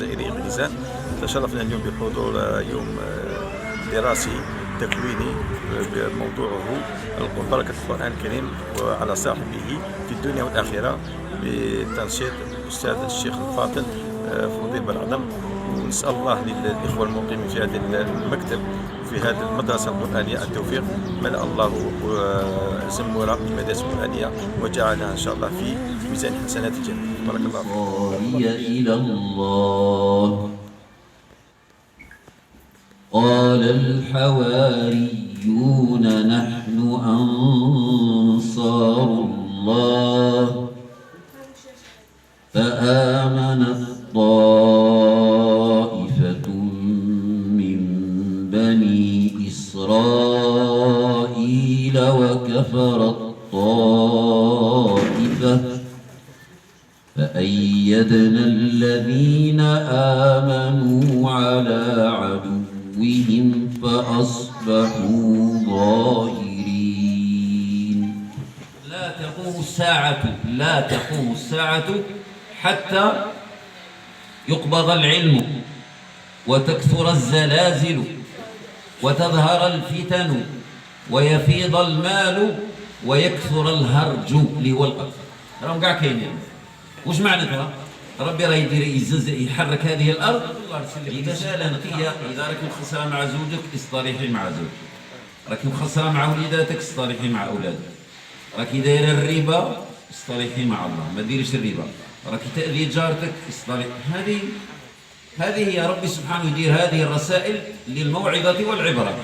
الجزائري غليزان. تشرفنا اليوم بحضور يوم دراسي تكويني موضوعه بركة القرآن الكريم وعلى صاحبه في الدنيا والآخرة بتنشيط الأستاذ الشيخ الفاضل فضيل بن عظم. ونسأل الله للإخوة المقيمين في هذا المكتب في هذه المدرسة القرآنية التوفيق، ملأ الله زمورة بالمدارس القرآنية وجعلها إن شاء الله في ميزان حسنات الجميع. بارك الله فيكم. إلى الله قال الحواريون نحن أنصار الله فآمنت طائفة من بني إسرائيل وكفرت طائفة فأيدنا الذين آمنوا على عدوهم فأصبحوا ظاهرين. لا تقوم الساعة حتى يقبض العلم وتكثر الزلازل وتظهر الفتن ويفيض المال ويكثر الهرج اللي هو القتل. راهم كاع كاينين. واش معناتها؟ ربي راه يدير يزز يحرك هذه الارض. اذا شاله نقيه، اذا راك مخسره مع زوجك اصطلحي مع زوجك، راك مخسره مع وليداتك اصطلحي مع اولادك، راكي دايره الربا اصطلحي مع الله، ما ديريش الربا، راكي تاذي جارتك اصطلحي. هذه هي ربي سبحانه يدير هذه الرسائل للموعظه والعبره.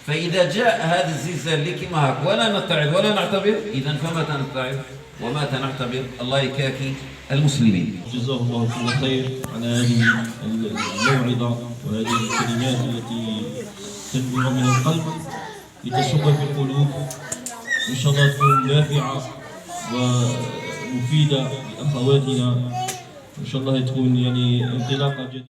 فاذا جاء هذا الزلزال اللي كيما هاك ولا نتعظ ولا نعتبر، اذا فمتى نتعظ ومتى نعتبر؟ الله يكافي المسلمين. جزاه الله كل خير على هذه الموعظة وهذه الكلمات التي تنبع من القلب لتصب في القلوب، إن شاء الله تكون نافعة ومفيدة لأخواتنا، إن شاء الله تكون يعني انطلاقة جديدة.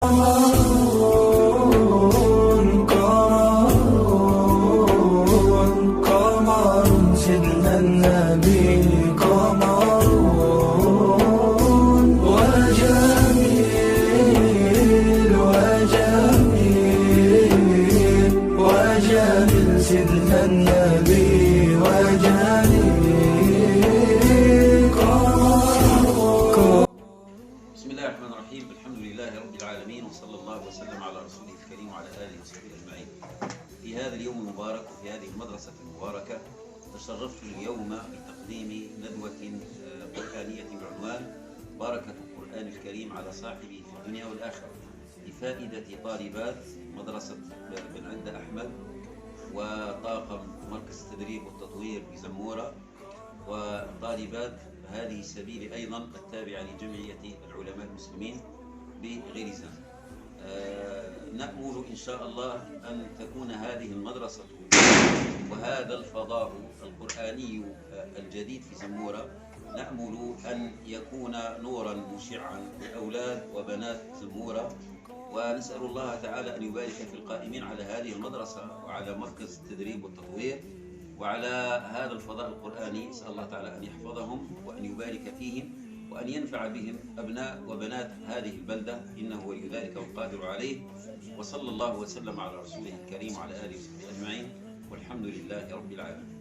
بسم الله الرحمن الرحيم. الحمد لله رب العالمين، وصلى الله وسلم على رسوله الكريم وعلى آله وصحبه أجمعين. في هذا اليوم المبارك وفي هذه المدرسة المباركة تشرفت اليوم بتقديم ندوة قرآنية بعنوان بركة القرآن الكريم على صاحبه في الدنيا والآخرة، لفائدة طالبات مدرسة بن عدة أحمد وطاقم مركز التدريب والتطوير بزمورة وطالبات هذه السبيل أيضا التابعة لجمعية العلماء المسلمين بغليزان. نأمل إن شاء الله أن تكون هذه المدرسة وهذا الفضاء القرآني الجديد في زمورة، نأمل أن يكون نورا مشعا لأولاد وبنات زمورة، ونسأل الله تعالى أن يبارك في القائمين على هذه المدرسة وعلى مركز التدريب والتطوير وعلى هذا الفضاء القرآني. نسأل الله تعالى أن يحفظهم وأن يبارك فيهم وأن ينفع بهم أبناء وبنات هذه البلدة، إنه ولي ذلك والقادر عليه. وصلى الله وسلم على رسوله الكريم وعلى آله وصحبه أجمعين، والحمد لله رب العالمين.